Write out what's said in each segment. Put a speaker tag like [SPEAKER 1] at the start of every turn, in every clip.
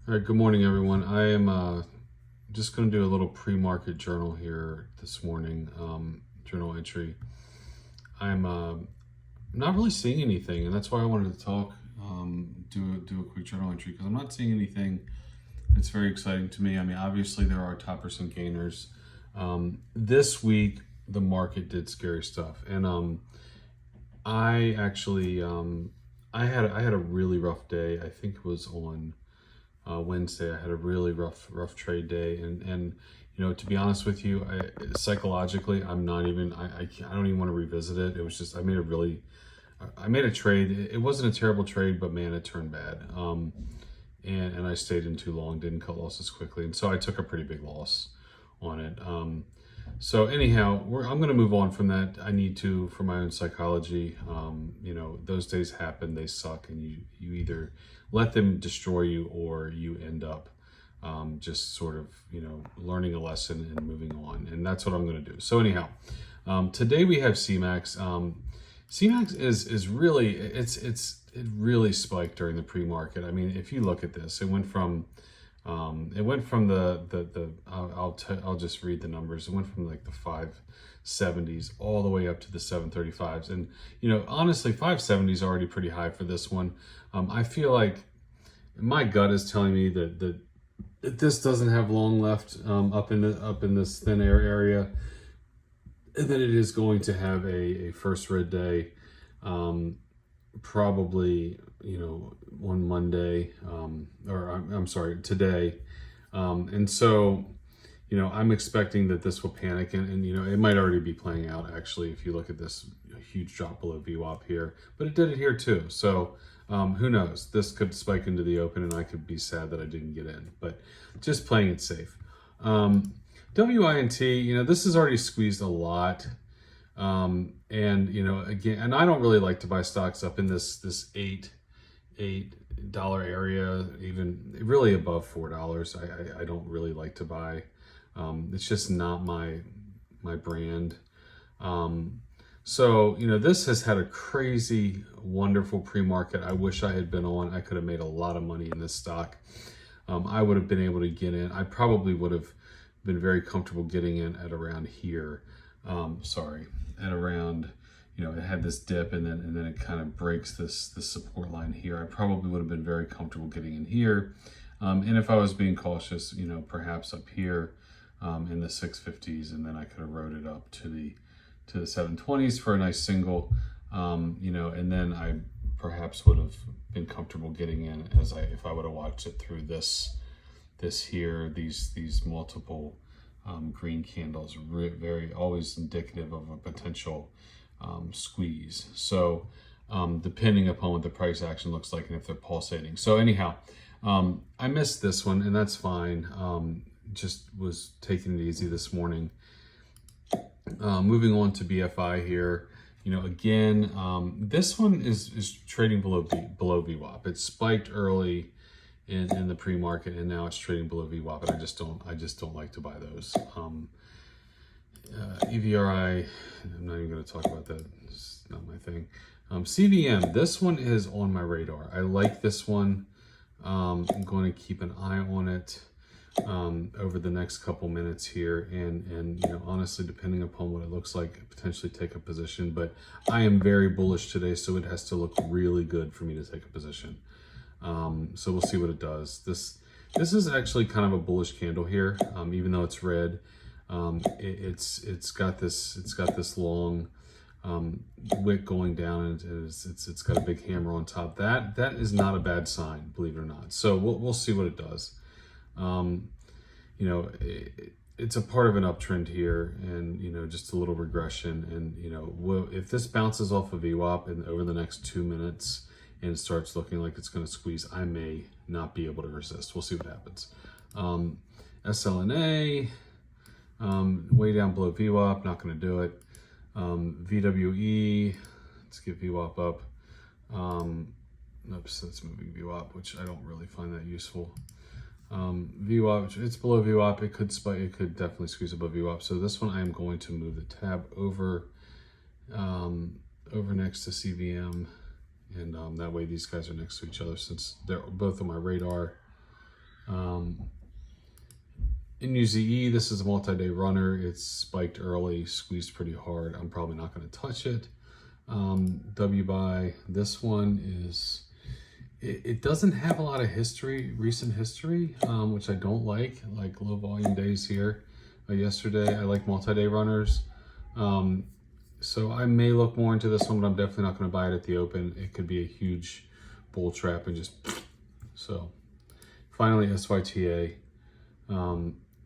[SPEAKER 1] All right, good morning, everyone. I am just going to do a little pre-market journal here this morning, journal entry. I'm not really seeing anything, and that's why I wanted to talk, do a quick journal entry, because I'm not seeing anything that's very exciting to me. I mean, obviously there are top percent gainers. This week, the market did scary stuff, and I actually I had a really rough day. I think it was on Wednesday. I had a really rough trade day, and to be honest with you, psychologically I'm not even I don't even want to revisit it. It was just I made a trade. It wasn't a terrible trade, but man, it turned bad. And I stayed in too long, didn't cut losses quickly, and so I took a pretty big loss on it. So anyhow, I'm going to move on from that. I need to, for my own psychology. Those days happen, they suck, and you either let them destroy you or you end up just sort of, learning a lesson and moving on. And that's what I'm going to do. So anyhow, today we have CMAX. CMAX is really, it really spiked during the pre-market. I mean, if you look at this, it went from I'll just read the numbers. It went from like the 570s all the way up to the 735s. And, honestly, 570 is already pretty high for this one. I feel like my gut is telling me that this doesn't have long left up in this thin air area, and that it is going to have a first red day, probably, on Monday, or I'm sorry, today. And so, I'm expecting that this will panic, and it might already be playing out, actually, if you look at this huge drop below VWAP here, but it did it here too. So who knows? This could spike into the open, and I could be sad that I didn't get in, but just playing it safe. WINT, this has already squeezed a lot. And again, and I don't really like to buy stocks up in this $8 area, even really above $4. I don't really like to buy. It's just not my brand. So this has had a crazy, wonderful pre-market. I wish I had been on. I could have made a lot of money in this stock. I would have been able to get in. I probably would have been very comfortable getting in at around here. At around, it had this dip, and then it kind of breaks this support line here. I probably would have been very comfortable getting in here. And if I was being cautious, perhaps up here in the 650s, and then I could have rode it up to the 720s for a nice single, and then I perhaps would have been comfortable getting in if I would have watched it through this here, these multiple green candles, very always indicative of a potential squeeze. So depending upon what the price action looks like and if they're pulsating. So anyhow, I missed this one, and that's fine. Just was taking it easy this morning. Moving on to BFI here. Again, this one is trading below VWAP. It spiked early in the pre-market, and now it's trading below VWAP, and I just don't like to buy those. EVRI, I'm not even going to talk about that. It's not my thing. CVM, this one is on my radar. I like this one. I'm going to keep an eye on it over the next couple minutes here, and honestly, depending upon what it looks like, potentially take a position. But I am very bullish today, so it has to look really good for me to take a position. So we'll see what it does. This is actually kind of a bullish candle here, even though it's red. It's got this long wick going down, and it's got a big hammer on top. That is not a bad sign, believe it or not. So we'll see what it does. It's a part of an uptrend here, and just a little regression. And if this bounces off of VWAP and over the next 2 minutes, and it starts looking like it's going to squeeze, I may not be able to resist. We'll see what happens. SLNA, way down below VWAP, not going to do it. VWE, let's get VWAP up. Oops, that's moving VWAP, which I don't really find that useful. VWAP, it's below VWAP. It could spike. It could definitely squeeze above VWAP. So this one, I am going to move the tab over next to CVM. And that way these guys are next to each other, since they're both on my radar. In UZE, this is a multi-day runner. It's spiked early, squeezed pretty hard. I'm probably not going to touch it. WBuy, this one is, it doesn't have a lot of history, recent history, which I don't like low volume days here. Yesterday, I like multi-day runners. So I may look more into this one, but I'm definitely not going to buy it at the open. It could be a huge bull trap and just, so. Finally, SYTA.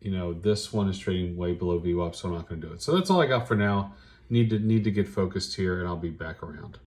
[SPEAKER 1] You know, this one is trading way below VWAP, so I'm not going to do it. So that's all I got for now. Need to get focused here, and I'll be back around.